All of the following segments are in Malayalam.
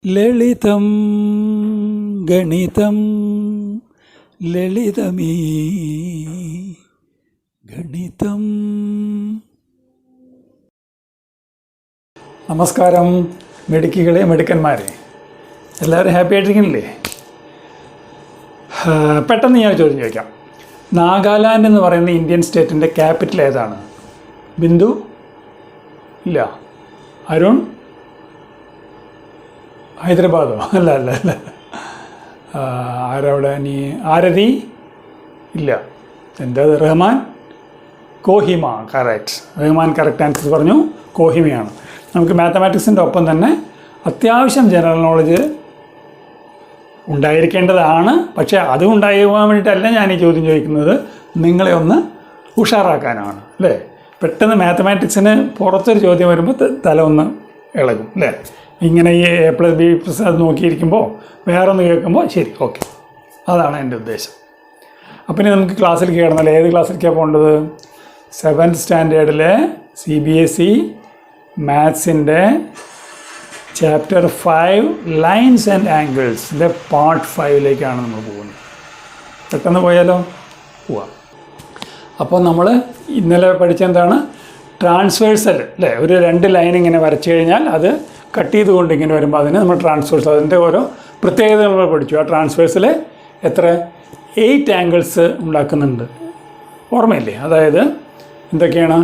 ലളിതം ഗണിതം ലളിതമീ ഗണിതം. നമസ്കാരം മെടുക്കികളെ മെടുക്കന്മാരെ, എല്ലാവരും ഹാപ്പി ആയിട്ടിരിക്കണില്ലേ? പെട്ടെന്ന് ഞാൻ ചോദ്യം ചോദിക്കാം. നാഗാലാൻഡ് എന്ന് പറയുന്ന ഇന്ത്യൻ സ്റ്റേറ്റിൻ്റെ ക്യാപിറ്റൽ ഏതാണ്? ബിന്ദു ഇല്ല. അരുൺ? ഹൈദരാബാദോ? അല്ല അല്ല അല്ല. ആരവിടെ? നീ ആരതി? ഇല്ല. എന്താ? Rahman? Kohima. Correct. Rahman correct answer പറഞ്ഞു. കോഹിമയാണ്. നമുക്ക് മാത്തമാറ്റിക്സിൻ്റെ ഒപ്പം തന്നെ അത്യാവശ്യം ജനറൽ നോളജ് ഉണ്ടായിരിക്കേണ്ടതാണ്. പക്ഷേ അത് ഉണ്ടാകാൻ വേണ്ടിയിട്ടല്ല ഞാൻ ഈ ചോദ്യം ചോദിക്കുന്നത്, നിങ്ങളെ ഒന്ന് ഉഷാറാക്കാനാണ് അല്ലേ. പെട്ടെന്ന് മാത്തമാറ്റിക്സിന് പുറത്തൊരു ചോദ്യം വരുമ്പോൾ തല ഒന്ന് ഇളകും അല്ലേ. ഇങ്ങനെ ഈ A+B+ അത് നോക്കിയിരിക്കുമ്പോൾ വേറൊന്ന് കേൾക്കുമ്പോൾ ശരി, ഓക്കെ, അതാണ് എൻ്റെ ഉദ്ദേശം. അപ്പം ഇനി നമുക്ക് ക്ലാസ്സിൽ കയറണമല്ലോ. ഏത് ക്ലാസ്സിലേക്കാണ് പോകേണ്ടത്? 7th സ്റ്റാൻഡേർഡിലെ CBSE മാത്സിൻ്റെ ചാപ്റ്റർ 5 ലൈൻസ് ആൻഡ് ആംഗിൾസിൻ്റെ പാർട്ട് 5ലേക്കാണ് നമ്മൾ പോകുന്നത്. പെട്ടെന്ന് പോയാലോ? പോവാം. അപ്പോൾ നമ്മൾ ഇന്നലെ പഠിച്ചെന്താണ്? ട്രാൻസ്വേഴ്സൽ അല്ലേ. ഒരു 2 ലൈൻ ഇങ്ങനെ വരച്ചു കഴിഞ്ഞാൽ അത് കട്ട് ചെയ്തുകൊണ്ട് ഇങ്ങനെ വരുമ്പോൾ അതിന് നമ്മൾ ട്രാൻസ്വേഴ്സ്, അതിൻ്റെ ഓരോ പ്രത്യേകത നമ്മൾ പഠിച്ചു. ആ ട്രാൻസ്വേഴ്സിൽ എത്ര 8 ആംഗിൾസ് ഉണ്ടാക്കുന്നുണ്ട്, ഓർമ്മയില്ലേ? അതായത് എന്തൊക്കെയാണ്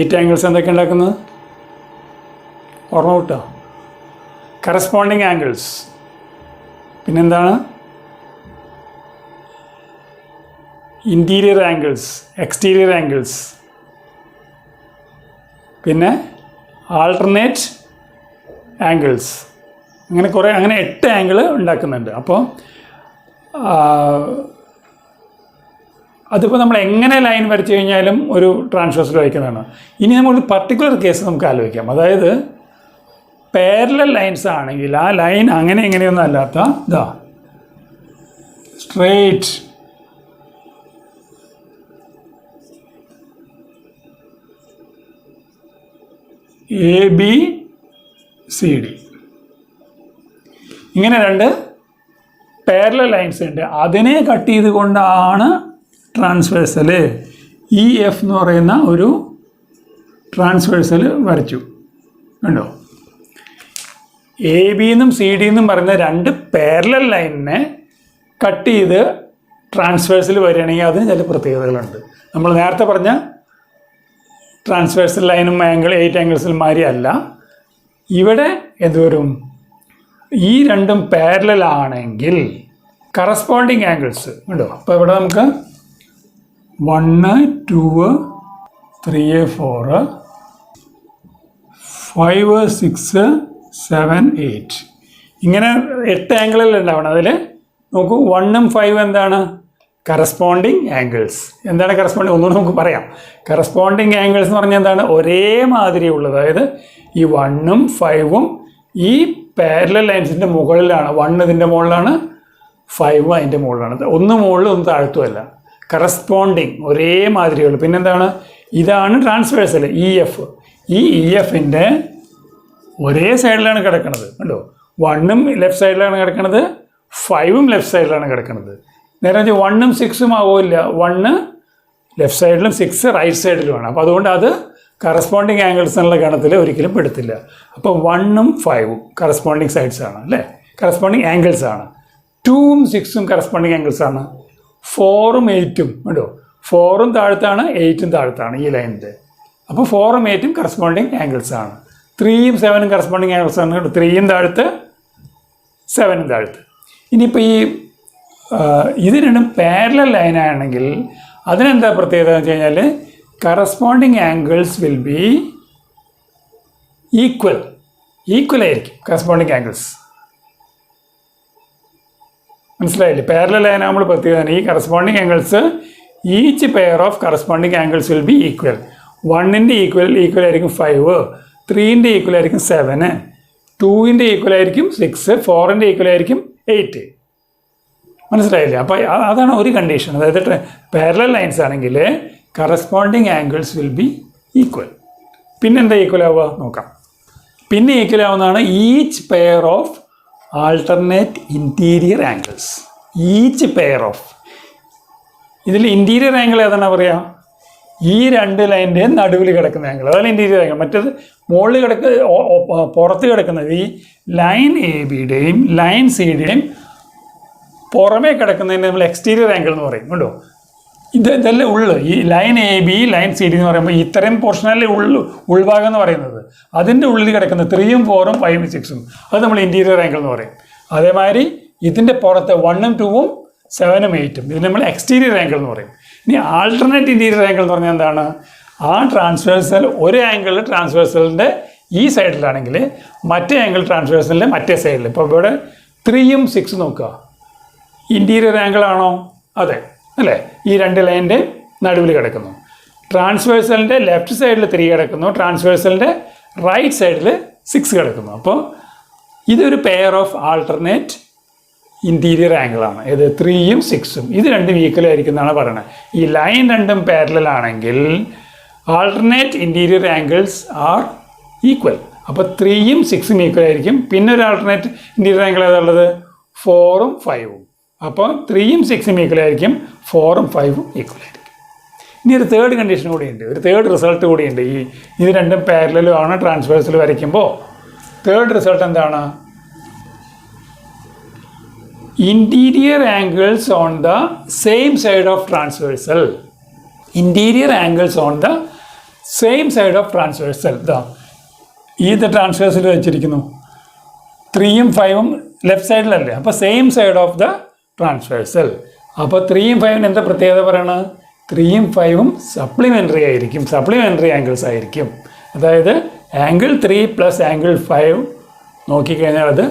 8 ആംഗിൾസ് എന്തൊക്കെ ഉണ്ടാക്കുന്നത്? ഓർമ്മ കിട്ടുക? കറസ്പോണ്ടിങ് ആംഗിൾസ്, പിന്നെന്താണ് ഇൻറ്റീരിയർ ആംഗിൾസ്, എക്സ്റ്റീരിയർ ആംഗിൾസ്, പിന്നെ ആൾട്ടർനേറ്റ് ആംഗിൾസ്, അങ്ങനെ 8 ആംഗിൾ ഉണ്ടാക്കുന്നുണ്ട്. അപ്പോൾ അതിപ്പോൾ നമ്മൾ എങ്ങനെ ലൈൻ വരച്ചു കഴിഞ്ഞാലും ഒരു ട്രാൻസ്വേഴ്സിൽ വയ്ക്കുന്നതാണ്. ഇനി നമ്മൾ പർട്ടിക്കുലർ കേസ് നമുക്ക് ആലോചിക്കാം. അതായത് പാരലൽ ലൈൻസ് ആണെങ്കിൽ ആ ലൈൻ അങ്ങനെ ഇങ്ങനെയൊന്നും അല്ലാത്ത ഇതാ സ്ട്രെയിറ്റ് ABCD, ഇങ്ങനെ 2 പാരലൽ ലൈൻസ് ഉണ്ട്. അതിനെ കട്ട് ചെയ്തുകൊണ്ടാണ് ട്രാൻസ്വേഴ്സൽ EF എന്ന് പറയുന്ന ഒരു ട്രാൻസ്വേഴ്സൽ വരച്ചു. കണ്ടോ? AB എന്നും CD എന്നും പറയുന്ന 2 പാരലൽ ലൈനിനെ കട്ട് ചെയ്ത് ട്രാൻസ്വേഴ്സൽ വരികയാണെങ്കിൽ അതിന് ചില പ്രത്യേകതകളുണ്ട്. നമ്മൾ നേരത്തെ പറഞ്ഞ ട്രാൻസ്വേഴ്സൽ ലൈനും 8 ആംഗിൾസിൽ മാതിരി അല്ല. ഇവിടെ എന്തുവരും? ഈ 2ഉം പാരലൽ ആണെങ്കിൽ കറസ്പോണ്ടിങ് ആംഗിൾസ് ഉണ്ടോ? അപ്പോൾ ഇവിടെ നമുക്ക് 1, 2, 3, 4, 5, 6, 7, 8 ഇങ്ങനെ 8 ആംഗിളിൽ ഉണ്ടാവണം. അതിൽ നോക്കൂ, 1ഉം 5ഉം എന്താണ്? Corresponding angles. എന്താണ് കറസ്പോണ്ടിങ്? ഒന്നുകൂടെ നമുക്ക് പറയാം. കറസ്പോണ്ടിങ് ആംഗിൾസ് എന്ന് പറഞ്ഞാൽ എന്താണ്? ഒരേ മാതിരിയുള്ളത്. അതായത് ഈ 1ഉം 5ഉം ഈ പാരലൽ ലൈൻസിൻ്റെ മുകളിലാണ്. 1 ഇതിൻ്റെ മുകളിലാണ്, 5 അതിൻ്റെ മുകളിലാണ്. ഒന്ന് മുകളിൽ ഒന്ന് താഴ്ത്തുമല്ല. കറസ്പോണ്ടിങ് ഒരേ മാതിരിയുള്ളൂ. പിന്നെന്താണ്? ഇതാണ് ട്രാൻസ്വേഴ്സൽ EF. ഈ EFൻ്റെ ഒരേ സൈഡിലാണ് കിടക്കുന്നത്. കണ്ടോ? 1ഉം ലെഫ്റ്റ് സൈഡിലാണ് കിടക്കുന്നത്, 5ഉം ലെഫ്റ്റ് സൈഡിലാണ് കിടക്കുന്നത്. നേരെ 1ഉം 6ഉം ആവില്ല. 1 ലെഫ്റ്റ് സൈഡിലും 6 റൈറ്റ് സൈഡിലുമാണ്. അപ്പോൾ അതുകൊണ്ട് അത് കറസ്പോണ്ടിങ് ആംഗിൾസ് എന്നുള്ള ഗണത്തിൽ ഒരിക്കലും പെടുത്തില്ല. അപ്പോൾ 1ഉം 5ഉം കറസ്പോണ്ടിങ് സൈഡ്സ് ആണ് അല്ലേ, കറസ്പോണ്ടിങ് ആംഗിൾസ് ആണ്. 2ഉം 6ഉം കറസ്പോണ്ടിങ് ആംഗിൾസ് ആണ്. 4ഉം 8ഉം ഉണ്ടോ? 4ഉം താഴത്താണ്, 8ഉം താഴത്താണ് ഈ ലൈനിൻ്റെ. അപ്പോൾ 4ഉം 8ഉം കറസ്പോണ്ടിങ് ആംഗിൾസ് ആണ്. 3ഉം 7ഉം കറസ്പോണ്ടിങ് ആംഗിൾസ് ആണ്. 3ഉം താഴത്ത്, 7ഉം താഴത്ത്. ഇനിയിപ്പോൾ ഈ ഇത് 2ഉം പാരലൽ ലൈനാണെങ്കിൽ അതിനെന്താ പ്രത്യേകത എന്ന് വെച്ച് കഴിഞ്ഞാൽ corresponding angles will be equal ആയിരിക്കും. കറസ്പോണ്ടിങ് ആംഗിൾസ് മനസ്സിലായില്ലേ? പാരലൽ ലൈനാകുമ്പോൾ പ്രത്യേകത ഈ corresponding angles, each pair of corresponding angles will be equal. 1ൻ്റെ ഈക്വൽ ആയിരിക്കും 5, 3ൻ്റെ ഈക്വൽ ആയിരിക്കും 7, 2ൻ്റെ ഈക്വൽ ആയിരിക്കും 6, 4ൻ്റെ ഈക്വൽ ആയിരിക്കും 8. മനസ്സിലായില്ലേ? അപ്പോൾ അതാണ് ഒരു കണ്ടീഷൻ. അതായത് പാരലൽ ലൈൻസ് ആണെങ്കിൽ corresponding angles will be equal. പിന്നെന്താ ഈക്വൽ ആവുക നോക്കാം. പിന്നെ ഈക്വൽ ആവുന്നതാണ് each pair of alternate interior angles. Each pair of, ഇതിൽ ഇൻറ്റീരിയർ ആംഗിൾ ഏതാണ് പറയുക? ഈ രണ്ട് ലൈൻ്റെയും നടുവിൽ കിടക്കുന്ന ആംഗിൾ, അതാണ് ഇൻറ്റീരിയർ ആംഗിൾ. മറ്റേത് മുകളിൽ പുറത്ത് കിടക്കുന്നത് ഈ ലൈൻ എ ബിയുടെയും ലൈൻ സിയുടെയും പുറമേ കിടക്കുന്നതിന് നമ്മൾ എക്സ്റ്റീരിയർ ആംഗിൾ എന്ന് പറയും. കണ്ടോ, ഇതെല്ലാം ഉള്ളു. ഈ line A B line C D എന്ന് പറയുമ്പോൾ ഇത്രയും പോർഷനല്ലേ ഉൾഭാഗം എന്ന് പറയുന്നത്. അതിൻ്റെ ഉള്ളിൽ കിടക്കുന്ന 3ഉം 4ഉം 5ഉം 6ഉം അത് നമ്മൾ ഇൻറ്റീരിയർ ആംഗിൾ എന്ന് പറയും. അതേമാതിരി ഇതിൻ്റെ പുറത്ത് 1ഉം 2ഉം 7ഉം 8ഉം ഇതിന് നമ്മൾ എക്സ്റ്റീരിയർ ആംഗിൾ എന്ന് പറയും. ഇനി ആൾട്ടർനേറ്റ് ഇൻറ്റീരിയർ ആംഗിൾ എന്ന് പറഞ്ഞാൽ എന്താണ്? ആ ട്രാൻസ്വേഴ്സൽ ഒരു ആംഗിൾ ട്രാൻസ്വേഴ്സലിൻ്റെ ഈ സൈഡിലാണെങ്കിൽ മറ്റേ ആംഗിൾ ട്രാൻസ്വേഴ്സലിൻ്റെ മറ്റേ സൈഡിൽ. ഇപ്പോൾ ഇവിടെ 3ഉം 6ഉം നോക്കുക, ഇൻറ്റീരിയർ ആംഗിൾ ആണോ? അതെ അല്ലേ? ഈ രണ്ട് ലൈനിൻ്റെ നടുവിൽ കിടക്കുന്നു. ട്രാൻസ്വേഴ്സലിൻ്റെ ലെഫ്റ്റ് സൈഡിൽ 3 കിടക്കുന്നു, ട്രാൻസ്വേഴ്സലിൻ്റെ റൈറ്റ് സൈഡിൽ 6 കിടക്കുന്നു. അപ്പോൾ ഇതൊരു പെയർ ഓഫ് ആൾട്ടർനേറ്റ് ഇൻറ്റീരിയർ ആംഗിളാണ്. ഇത് 3ഉം 6ഉം ഇത് രണ്ടും ഈക്വൽ ആയിരിക്കും എന്നാണ് പറയുന്നത്. ഈ ലൈൻ രണ്ടും പാരലൽ ആണെങ്കിൽ alternate interior angles are equal. അപ്പോൾ 3ഉം 6ഉം ഈക്വൽ ആയിരിക്കും. പിന്നെ ഒരു ആൾട്ടർനേറ്റ് ഇൻറ്റീരിയർ ആംഗിൾ ഏതാണുള്ളത്? 4ഉം 5ഉം. അപ്പോൾ 3ഉം 6ഉം ഈക്വൽ ആയിരിക്കും, 4ഉം 5ഉം ഈക്വൽ ആയിരിക്കും. ഇനി ഒരു തേർഡ് കണ്ടീഷൻ കൂടിയുണ്ട്, ഒരു തേർഡ് റിസൾട്ട് കൂടിയുണ്ട്. ഇത് രണ്ടും പാരലലും ആണ് ട്രാൻസ്വേഴ്സിൽ വരയ്ക്കുമ്പോൾ. തേർഡ് റിസൾട്ട് എന്താണ്? Interior angles on the same side of transversal. Interior angles on the same side of transversal. ഇത് ട്രാൻസ്വേഴ്സിൽ വെച്ചിരിക്കുന്നു. 3ഉം 5ഉം ലെഫ്റ്റ് സൈഡിലല്ലേ, അപ്പോൾ same side of the transversal. അപ്പോൾ 3ഉം 5ഉം എന്താ പ്രത്യേകത പറയണത്? 3ഉം 5ഉം സപ്ലിമെൻ്ററി ആയിരിക്കും, സപ്ലിമെൻ്ററി ആംഗിൾസ് ആയിരിക്കും. അതായത് ആംഗിൾ 3 പ്ലസ് ആംഗിൾ 5 നോക്കിക്കഴിഞ്ഞാൽ അത്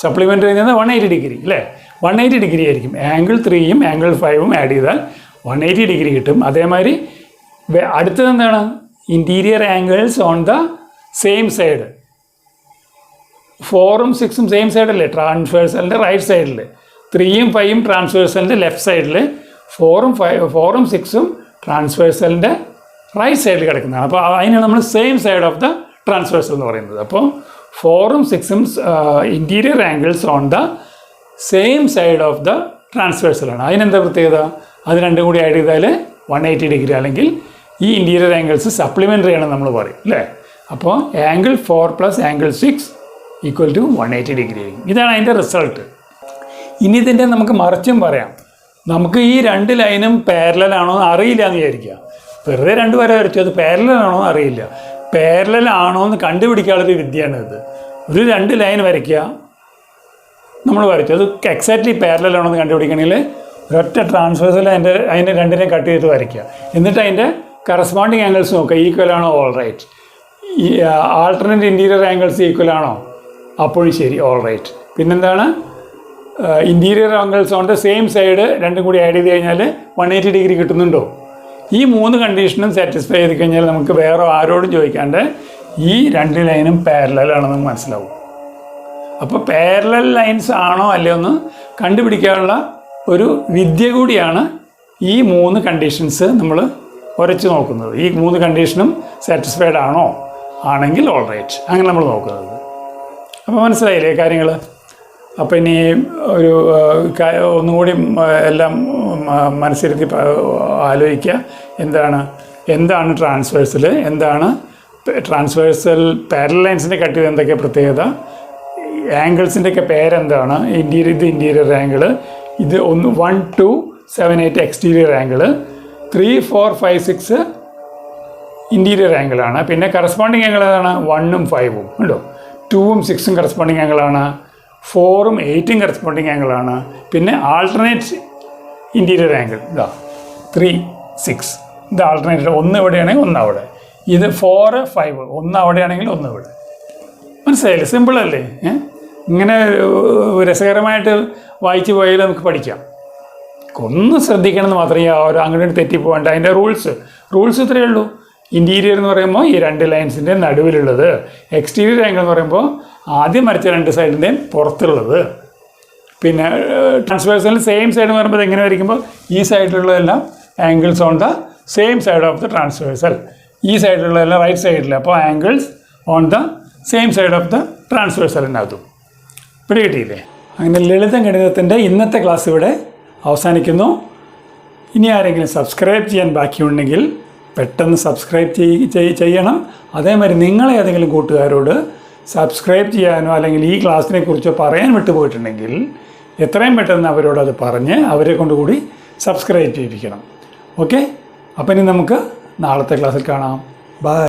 സപ്ലിമെൻ്ററി എന്ന് 180 ഡിഗ്രി അല്ലേ? 180 ഡിഗ്രി ആയിരിക്കും. ആംഗിൾ 3ഉം ആംഗിൾ 5ഉം ആഡ് ചെയ്താൽ 180 ഡിഗ്രി കിട്ടും. അതേമാതിരി അടുത്തത് എന്താണ്? Interior angles on the same side. 4ഉം 6ഉം സെയിം സൈഡല്ലേ ട്രാൻസ്വേഴ്സലിൻ്റെ റൈറ്റ് സൈഡിൽ, 3ഉം 5ഉം ട്രാൻസ്വേഴ്സലിൻ്റെ ലെഫ്റ്റ് സൈഡിൽ, 4ഉം 6ഉം ട്രാൻസ്വേഴ്സലിൻ്റെ റൈറ്റ് സൈഡിൽ കിടക്കുന്നതാണ്. അപ്പോൾ അതിനാണ് നമ്മൾ same side of the transversal എന്ന് പറയുന്നത്. അപ്പോൾ 4ഉം 6ഉം interior angles on the same side of the ട്രാൻസ്വേഴ്സലാണ്. അതിനെന്താ പ്രത്യേകത? അത് രണ്ടും കൂടി ആഡ് ചെയ്താൽ 180 ഡിഗ്രി, അല്ലെങ്കിൽ ഈ ഇൻറ്റീരിയർ ആംഗിൾസ് സപ്ലിമെൻ്ററി ആണെന്ന് നമ്മൾ പറയും അല്ലേ? അപ്പോൾ angle 4 plus angle 6 equal to 180 degree ആയിരിക്കും. ഇതാണ് അതിൻ്റെ റിസൾട്ട്. ഇനി ഇതിൻ്റെ നമുക്ക് മറിച്ചും പറയാം. നമുക്ക് ഈ രണ്ട് ലൈനും പാരലലാണോ എന്ന് അറിയില്ല എന്ന് വിചാരിക്കുക. വെറുതെ രണ്ട് വര വരച്ചു, അത് പാരലലാണോ എന്ന് അറിയില്ല. പാരലലാണോ എന്ന് കണ്ടുപിടിക്കാനുള്ളൊരു വിദ്യയാണ് ഇത്. ഒരു രണ്ട് ലൈൻ വരയ്ക്കുക, നമ്മൾ വരച്ചു, അത് എക്സാക്ട്ലി പാരലലാണോ എന്ന് കണ്ടുപിടിക്കണമെങ്കിൽ ഒരൊറ്റ ട്രാൻസ്വേഴ്സൽ അതിൻ്റെ രണ്ടിനെയും കട്ട് ചെയ്തിട്ട് വരയ്ക്കുക. എന്നിട്ട് അതിൻ്റെ കറസ്പോണ്ടിങ് ആംഗിൾസ് നോക്കുക, ഈക്വൽ ആണോ? All right. ഈ ആൾട്ടർനേറ്റ് ഇൻറ്റീരിയർ ആംഗിൾസ് ഈക്വൽ ആണോ? അപ്പോഴും ശരി, ഓൾ റൈറ്റ്. പിന്നെന്താണ്? Interior angles on the same side രണ്ടും കൂടി ആഡ് ചെയ്ത് കഴിഞ്ഞാൽ 180 ഡിഗ്രി കിട്ടുന്നുണ്ടോ? ഈ 3 കണ്ടീഷനും സാറ്റിസ്ഫൈ ചെയ്ത് കഴിഞ്ഞാൽ നമുക്ക് വേറെ ആരോടും ചോദിക്കാണ്ട് ഈ രണ്ട് ലൈനും പാരലലാണെന്ന് മനസ്സിലാവും. അപ്പോൾ പാരലൽ ലൈൻസ് ആണോ അല്ലയോ എന്ന് കണ്ടുപിടിക്കാനുള്ള ഒരു വിദ്യ കൂടിയാണ് ഈ 3 കണ്ടീഷൻസ് നമ്മൾ ഉരച്ച് നോക്കുന്നത്. ഈ 3 കണ്ടീഷനും സാറ്റിസ്ഫൈഡ് ആണോ? ആണെങ്കിൽ ഓൾ റൈറ്റ്, അങ്ങനെ നമ്മൾ നോക്കുന്നത്. അപ്പോൾ മനസ്സിലായില്ലേ കാര്യങ്ങൾ? അപ്പോൾ ഇനി ഒരു ഒന്നുകൂടി എല്ലാം മനസ്സിരുത്തി ആലോചിക്കുക. എന്താണ് ട്രാൻസ്വേഴ്സൽ, എന്താണ് ട്രാൻസ്വേഴ്സൽ പാരലൽ ലൈൻസിൻ്റെ കട്ട് ചെയ്ത് എന്തൊക്കെ പ്രത്യേകത, ആംഗിൾസിൻ്റെയൊക്കെ പേരെന്താണ്, ഇൻറ്റീരിയർ ആംഗിൾ, ഇത് 1, 2, 7, 8 എക്സ്റ്റീരിയർ ആംഗിൾ, 3, 4, 5, 6 ഇൻറ്റീരിയർ ആംഗിളാണ്. പിന്നെ കറസ്പോണ്ടിങ് ആംഗിൾ ഏതാണ്? 1ഉം 5ഉം ഉണ്ടോ? 2ഉം 6ഉം കറസ്പോണ്ടിങ് ആംഗിളാണ്, 4ഉം 8ഉം കറസ്പോണ്ടിങ് ആംഗിളാണ്. പിന്നെ ആൾട്ടർനേറ്റ് ഇൻറ്റീരിയർ ആംഗിൾ ഇതാ 3, 6 ഇത് ആൾട്ടർനേറ്റ്, ഒന്ന് എവിടെയാണെങ്കിൽ ഒന്ന് അവിടെ. ഇത് 4, 5 ഒന്ന് അവിടെയാണെങ്കിൽ ഒന്ന് ഇവിടെ. മനസ്സിലായില്ലേ? സിമ്പിളല്ലേ? ഇങ്ങനെ രസകരമായിട്ട് വായിച്ചു പോയാൽ നമുക്ക് പഠിക്കാം. ഒന്ന് ശ്രദ്ധിക്കണമെന്ന് മാത്രമേ അങ്ങോട്ട് തെറ്റിപ്പോകേണ്ട. അതിൻ്റെ റൂൾസ് ഇത്രയേ ഉള്ളൂ. ഇൻറ്റീരിയർ എന്ന് പറയുമ്പോൾ ഈ രണ്ട് ലൈൻസിൻ്റെ നടുവിലുള്ളത്, എക്സ്റ്റീരിയർ ആംഗിൾ എന്ന് പറയുമ്പോൾ ആദ്യം വരച്ച രണ്ട് സൈഡിൻ്റെയും പുറത്തുള്ളത്. പിന്നെ ട്രാൻസ്വേഴ്സലിന് സെയിം സൈഡ് എന്ന് പറയുമ്പോൾ എങ്ങനെ വരയ്ക്കുമ്പോൾ ഈ സൈഡിലുള്ളതെല്ലാം angles on the same side of the transversal, ഈ സൈഡിലുള്ളതെല്ലാം റൈറ്റ് സൈഡിൽ. അപ്പോൾ angles on the same side of the ട്രാൻസ്വേഴ്സലിനകത്തും. പിടികിട്ടിയില്ലേ? അങ്ങനെ ലളിതം ഗണിതത്തിൻ്റെ ഇന്നത്തെ ക്ലാസ് ഇവിടെ അവസാനിക്കുന്നു. ഇനി ആരെങ്കിലും സബ്സ്ക്രൈബ് ചെയ്യാൻ ബാക്കിയുണ്ടെങ്കിൽ പെട്ടെന്ന് സബ്സ്ക്രൈബ് ചെയ്യണം. അതേമാതിരി നിങ്ങളെ ഏതെങ്കിലും കൂട്ടുകാരോട് സബ്സ്ക്രൈബ് ചെയ്യാനോ അല്ലെങ്കിൽ ഈ ക്ലാസ്സിനെ കുറിച്ചോ പറയാൻ വിട്ടുപോയിട്ടുണ്ടെങ്കിൽ എത്രയും പെട്ടെന്ന് അവരോട് അത് പറഞ്ഞ് അവരെ കൊണ്ടുകൂടി സബ്സ്ക്രൈബ് ചെയ്യിപ്പിക്കണം. ഓക്കെ, അപ്പം ഇനി നമുക്ക് നാളത്തെ ക്ലാസ്സിൽ കാണാം. ബൈ.